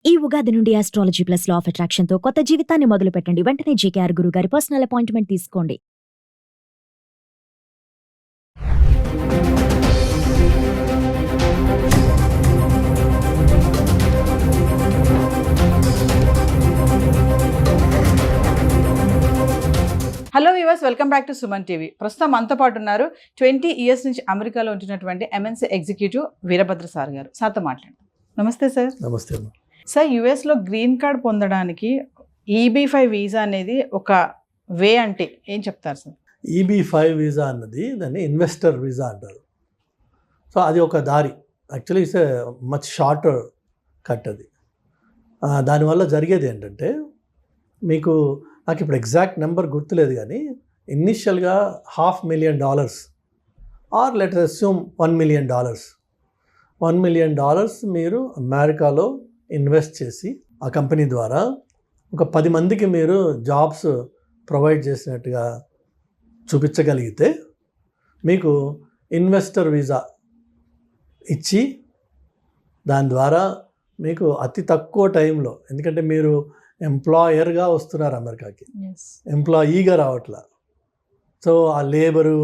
ఈ ఉగాది నుండి astrology plus law of attraction తో కొత్త జీవితాన్ని మొదలు పెట్టండి. వెంటనే జేకేఆర్ గురువు గారి పర్సనల్ అపాయింట్మెంట్ తీసుకోండి. Hello viewers, welcome back to Suman TV. ప్రస్తుతం మనతో పాటు ఉన్నారు 20 years నుంచి అమెరికాలో ఉంటున్నటువంటి ఎంఎన్సీ ఎగ్జిక్యూటివ్ వీరభద్ర సార్ గారు. సార్తో మాట్లాడండి. నమస్తే సార్. నమస్తే. సార్, యుఎస్లో గ్రీన్ కార్డ్ పొందడానికి EB-5 వీసా అనేది ఒక వే అంటే ఏం చెప్తారు సార్? EB-5 వీసా అన్నది దాన్ని ఇన్వెస్టర్ వీసా అంటారు. సో అది ఒక దారి. Actually it's much shorter cut అది. దానివల్ల జరిగేది ఏంటంటే, మీకు నాకు ఇప్పుడు ఎగ్జాక్ట్ నెంబర్ గుర్తులేదు కానీ ఇనిషియల్గా $500,000 are let assume $1 million. $1 million మీరు అమెరికాలో ఇన్వెస్ట్ చేసి ఆ కంపెనీ ద్వారా ఒక 10 మందికి మీరు జాబ్స్ ప్రొవైడ్ చేసినట్టుగా చూపించగలిగితే మీకు ఇన్వెస్టర్ వీసా ఇచ్చి దాని ద్వారా మీకు అతి తక్కువ టైంలో, ఎందుకంటే మీరు ఎంప్లాయర్గా వస్తున్నారు అమెరికాకి, ఎంప్లాయీగా రావట్లా. సో ఆ లేబరు,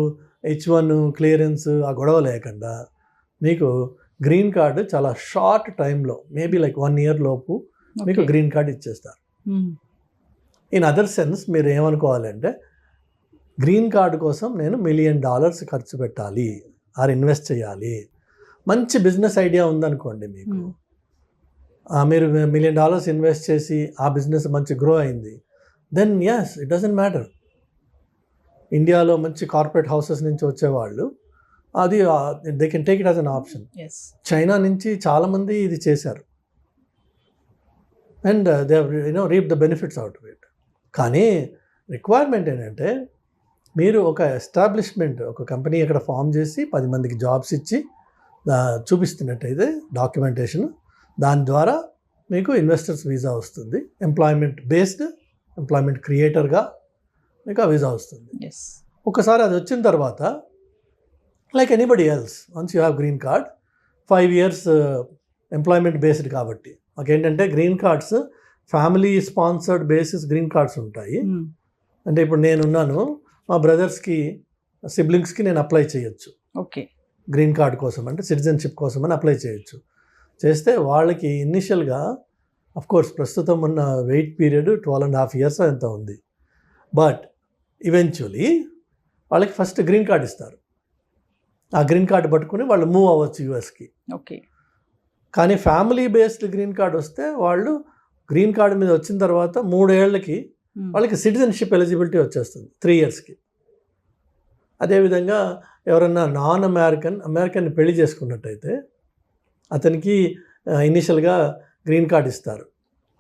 H1 క్లియరెన్స్, ఆ గొడవ లేకుండా మీకు గ్రీన్ కార్డు చాలా షార్ట్ టైంలో, మేబీ లైక్ 1 year లోపు మీకు గ్రీన్ కార్డు ఇచ్చేస్తారు. ఇన్ అదర్ సెన్స్ మీరు ఏమనుకోవాలంటే, గ్రీన్ కార్డు కోసం నేను $1 million ఖర్చు పెట్టాలి ఆర్ ఇన్వెస్ట్ చేయాలి. మంచి బిజినెస్ ఐడియా ఉందనుకోండి మీకు, మీరు $1 million ఇన్వెస్ట్ చేసి ఆ బిజినెస్ మంచి గ్రో అయింది, then yes it doesn't matter. ఇండియాలో మంచి కార్పొరేట్ హౌసెస్ నుంచి వచ్చేవాళ్ళు అది they can take it as an option. China నుంచి చాలామంది ఇది చేశారు and they reap the benefits out of it. కానీ రిక్వైర్మెంట్ ఏంటంటే, మీరు ఒక ఎస్టాబ్లిష్మెంట్, ఒక కంపెనీ ఇక్కడ ఫామ్ చేసి 10 మందికి జాబ్స్ ఇచ్చి చూపిస్తున్నట్టయితే డాక్యుమెంటేషన్, దాని ద్వారా మీకు ఇన్వెస్టర్స్ వీసా వస్తుంది. ఎంప్లాయ్మెంట్ క్రియేటర్గా మీకు ఆ వీసా వస్తుంది. ఒకసారి అది వచ్చిన తర్వాత, like anybody else, once you have green card, 5 years employment based కాబట్టి మాకేంటంటే green cards family sponsored basis green cards ఉంటాయి. అంటే ఇప్పుడు నేనున్నాను, మా బ్రదర్స్కి, సిబ్లింగ్స్కి నేను అప్లై చేయొచ్చు. ఓకే, గ్రీన్ కార్డ్ కోసం, అంటే సిటిజన్షిప్ కోసం అని అప్లై చేయొచ్చు. చేస్తే వాళ్ళకి ఇనిషియల్గా అఫ్కోర్స్ ప్రస్తుతం ఉన్న వెయిట్ పీరియడ్ 12.5 years ఎంత ఉంది. బట్ ఈవెన్చువలీ వాళ్ళకి ఫస్ట్ గ్రీన్ కార్డ్ ఇస్తారు. ఆ గ్రీన్ కార్డు పట్టుకుని వాళ్ళు మూవ్ అవ్వచ్చు యూఎస్కి. ఓకే. కానీ ఫ్యామిలీ బేస్డ్ గ్రీన్ కార్డ్ వస్తే వాళ్ళు గ్రీన్ కార్డు మీద వచ్చిన తర్వాత 3 ఏళ్ళకి వాళ్ళకి సిటిజన్షిప్ ఎలిజిబిలిటీ వచ్చేస్తుంది, 3 yearsకి. అదేవిధంగా ఎవరన్నా నాన్ అమెరికన్ పెళ్లి చేసుకున్నట్టయితే అతనికి ఇనిషియల్గా గ్రీన్ కార్డ్ ఇస్తారు.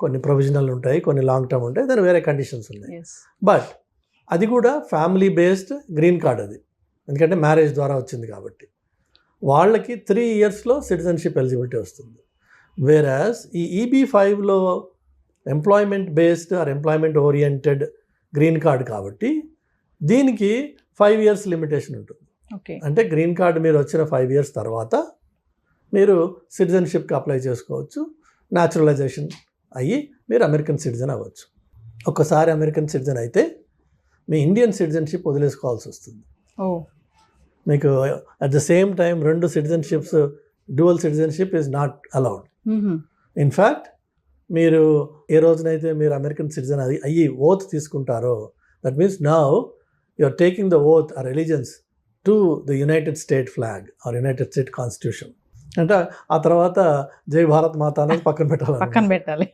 కొన్ని ప్రొవిజనల్ ఉంటాయి, కొన్ని లాంగ్ టర్మ్ ఉంటాయి, దాని వేరే కండిషన్స్ ఉన్నాయి. బట్ అది కూడా ఫ్యామిలీ బేస్డ్ గ్రీన్ కార్డ్ అది, ఎందుకంటే మ్యారేజ్ ద్వారా వచ్చింది కాబట్టి వాళ్ళకి 3 yearsలో సిటిజన్షిప్ ఎలిజిబిలిటీ వస్తుంది. వేరాజ్ ఈ EB-5లో employment based or employment oriented green card కాబట్టి దీనికి 5 years లిమిటేషన్ ఉంటుంది. అంటే గ్రీన్ కార్డ్ మీరు వచ్చిన 5 years తర్వాత మీరు సిటిజన్షిప్కి అప్లై చేసుకోవచ్చు. న్యాచురలైజేషన్ అయ్యి మీరు అమెరికన్ సిటిజన్ అవ్వచ్చు. ఒక్కసారి అమెరికన్ సిటిజన్ అయితే మీ ఇండియన్ సిటిజన్షిప్ వదిలేసుకోవాల్సి వస్తుంది. మీకు at the same time 2 citizenships, dual citizenship is not allowed. In fact మీరు ఏ రోజునైతే మీరు అమెరికన్ సిటిజన్ అయ్యి ఓత్ తీసుకుంటారో, that means now you are taking the oath or allegiance to the United State flag or United State constitution. అంటే ఆ తర్వాత జై భారత్ మాత అనేది పక్కన పెట్టాలి.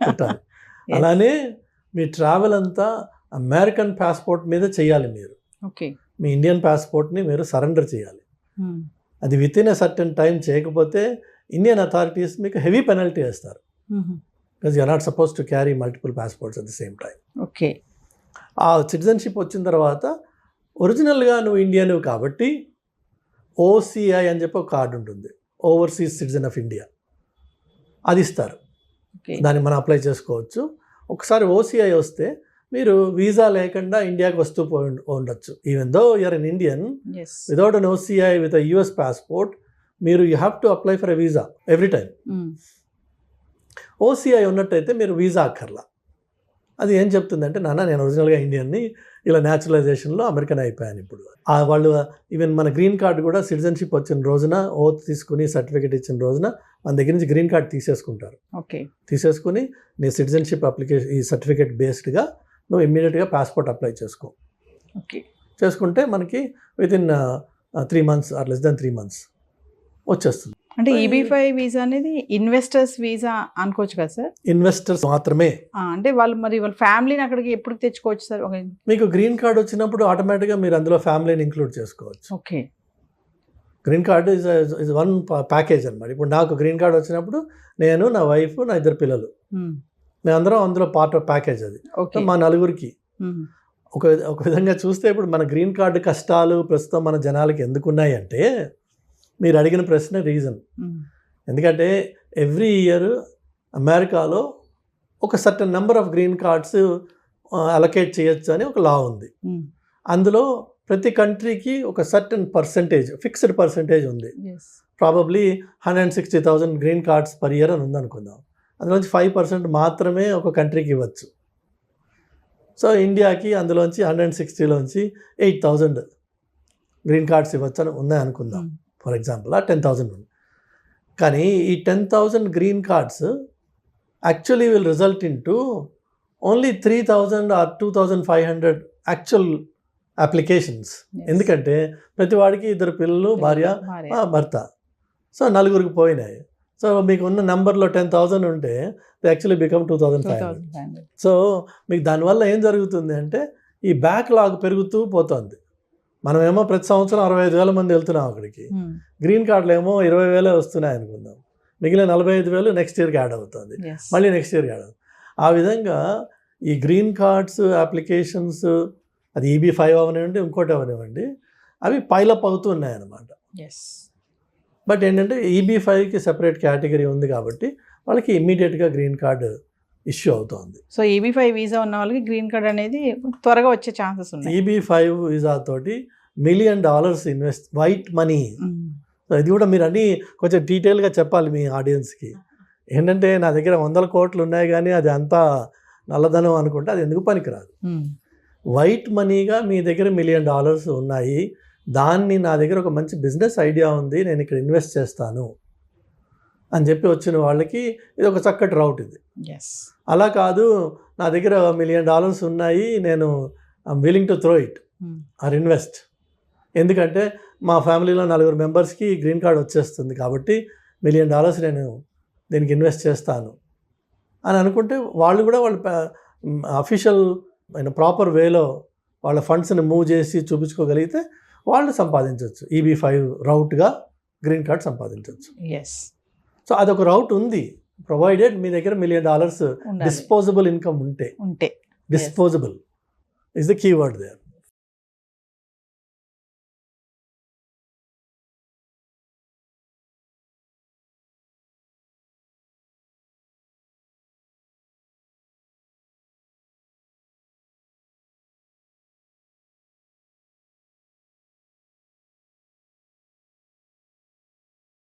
అలానే మీ ట్రావెల్ అంతా అమెరికన్ పాస్పోర్ట్ మీద చేయాలి. మీరు మీ ఇండియన్ పాస్పోర్ట్ని మీరు సరెండర్ చేయాలి. అది within a certain time చేయకపోతే ఇండియన్ అథారిటీస్ మీకు హెవీ పెనల్టీ వేస్తారు. Because you are not suppose to carry multiple passports at the same time. Okay. ఆ సిటిజన్షిప్ వచ్చిన తర్వాత ఒరిజినల్గా నువ్వు ఇండియన్ కాబట్టి OCI అని చెప్పి ఒక కార్డు ఉంటుంది, ఓవర్సీస్ సిటిజన్ ఆఫ్ ఇండియా, అది ఇస్తారు. దాన్ని మనం అప్లై చేసుకోవచ్చు. ఒకసారి OCI వస్తే మీరు వీసా లేకుండా ఇండియాకి వస్తూ ఉండొచ్చు. Even though you're an Indian, without an OCI with a US passport, మీరు you have to apply for a visa every time. OCI ఉన్నట్టయితే మీరు వీసా అక్కర్లా. అది ఏం చెప్తుందంటే, నాన్న నేను ఒరిజినల్గా ఇండియన్ని, ఇలా న్యాచురలైజేషన్లో అమెరికన్ అయిపోయాను ఇప్పుడు. వాళ్ళు ఈవెన్ మన గ్రీన్ కార్డు కూడా సిటిజన్షిప్ వచ్చిన రోజున ఓత్ తీసుకుని సర్టిఫికేట్ ఇచ్చిన రోజున మన దగ్గర నుంచి గ్రీన్ కార్డ్ తీసేసుకుంటారు. ఓకే, తీసేసుకుని నీ సిటిజన్షిప్ అప్లికేషన్ ఈ సర్టిఫికేట్ బేస్డ్గా నువ్వు ఇమ్మీడియట్గా పాస్పోర్ట్ అప్లై చేసుకో. ఓకే, చేసుకుంటే మనకి within 3 months or less than 3 months వచ్చేస్తుంది. అంటే EB-5 వీసా అనేది ఇన్వెస్టర్స్ వీసా అనుకోవచ్చు కదా సార్? ఇన్వెస్టర్స్ మాత్రమే. అంటే వాళ్ళు మరి వాళ్ళ ఫ్యామిలీని అక్కడికి ఎప్పుడు తెచ్చుకోవచ్చు సార్? మీకు గ్రీన్ కార్డ్ వచ్చినప్పుడు ఆటోమేటిక్గా మీరు అందులో ఫ్యామిలీని ఇంక్లూడ్ చేసుకోవచ్చు. Okay, green card is one package అనమాట. ఇప్పుడు నాకు గ్రీన్ కార్డ్ వచ్చినప్పుడు నేను, నా వైఫ్, నా 2 పిల్లలు, మేమందరం అందులో పార్ట్ ఆఫ్ ప్యాకేజ్ అది. మా నలుగురికి ఒక విధంగా చూస్తే ఇప్పుడు మన గ్రీన్ కార్డు కష్టాలు ప్రస్తుతం మన జనాలకి ఎందుకు ఉన్నాయి అంటే, మీరు అడిగిన ప్రశ్న రీజన్. ఎందుకంటే ఎవ్రీ ఇయర్ అమెరికాలో ఒక certain number of green cards allocate చేయొచ్చు అని ఒక లా ఉంది. అందులో ప్రతి కంట్రీకి ఒక సర్టన్ పర్సంటేజ్, ఫిక్స్డ్ పర్సంటేజ్ ఉంది. Probably 160,000 green cards per year అని ఉందనుకుందాం. అందులోంచి 5% మాత్రమే ఒక కంట్రీకి ఇవ్వచ్చు. సో ఇండియాకి అందులోంచి 160లోంచి 8,000 గ్రీన్ కార్డ్స్ ఇవ్వచ్చు అని ఉన్నాయి అనుకుందాం. ఫర్ ఎగ్జాంపుల్ 10,000 ఉంది. కానీ ఈ 10,000 green cards actually will result in to only 3,000 or 2,500 actual applications. ఎందుకంటే ప్రతి వాడికి 2 పిల్లలు, భార్య, భర్త, సో 4గురికి పోయినాయి. సో మీకు ఉన్న నెంబర్లో 10,000 ఉంటే యాక్చువల్లీ బికమ్ 2,500. సో మీకు దానివల్ల ఏం జరుగుతుంది అంటే ఈ బ్యాక్లాగ్ పెరుగుతూ పోతుంది. మనమేమో ప్రతి సంవత్సరం 65,000 మంది వెళ్తున్నాం అక్కడికి. గ్రీన్ కార్డులు ఏమో 20,000 వస్తున్నాయి అనుకుందాం. మిగిలిన 45,000 నెక్స్ట్ ఇయర్కి యాడ్ అవుతుంది, మళ్ళీ నెక్స్ట్ ఇయర్కి యాడ్ అవుతుంది. ఆ విధంగా ఈ గ్రీన్ కార్డ్స్ అప్లికేషన్స్, అది EB-5 అవనివ్వండి, ఇంకోటి అవనివ్వండి, అవి పైలప్ అవుతూ ఉన్నాయన్నమాట. బట్ ఏంటంటే EB-5కి సెపరేట్ కేటగిరీ ఉంది కాబట్టి వాళ్ళకి ఇమ్మీడియట్గా గ్రీన్ కార్డు ఇష్యూ అవుతుంది. సో EB-5 వీసా ఉన్న వాళ్ళకి గ్రీన్ కార్డ్ అనేది త్వరగా వచ్చే ఛాన్సెస్ ఉన్నాయి. EB-5 వీసా తోటి $1 million invest, white money. So ఇది కూడా మీరు అన్నీ కొంచెం డీటెయిల్గా చెప్పాలి మీ ఆడియన్స్కి. ఏంటంటే నా దగ్గర 100 కోట్లు ఉన్నాయి కానీ అది అంతా నల్లధనం అనుకుంటే అది ఎందుకు పనికిరాదు. వైట్ మనీగా మీ దగ్గర $1 million ఉన్నాయి, దాన్ని నా దగ్గర ఒక మంచి బిజినెస్ ఐడియా ఉంది, నేను ఇక్కడ ఇన్వెస్ట్ చేస్తాను అని చెప్పి వచ్చిన వాళ్ళకి ఇది ఒక చక్కటి రౌట్. ఇది అలా కాదు, నా దగ్గర $1 million ఉన్నాయి, నేను I'm willing to throw it or invest, ఎందుకంటే మా ఫ్యామిలీలో 4 మెంబర్స్కి గ్రీన్ కార్డ్ వచ్చేస్తుంది కాబట్టి $1 million నేను దీనికి ఇన్వెస్ట్ చేస్తాను అని అనుకుంటే వాళ్ళు కూడా వాళ్ళ అఫీషియల్ అయిన ప్రాపర్ వేలో వాళ్ళ ఫండ్స్ని మూవ్ చేసి చూపించుకోగలిగితే వాళ్ళు సంపాదించవచ్చు. EB-5 రౌట్గా గ్రీన్ కార్డ్ సంపాదించవచ్చు. సో అదొక రౌట్ ఉంది, ప్రొవైడెడ్ మీ దగ్గర $1 million డిస్పోజబుల్ ఇన్కమ్ ఉంటే. Disposable is the keyword there.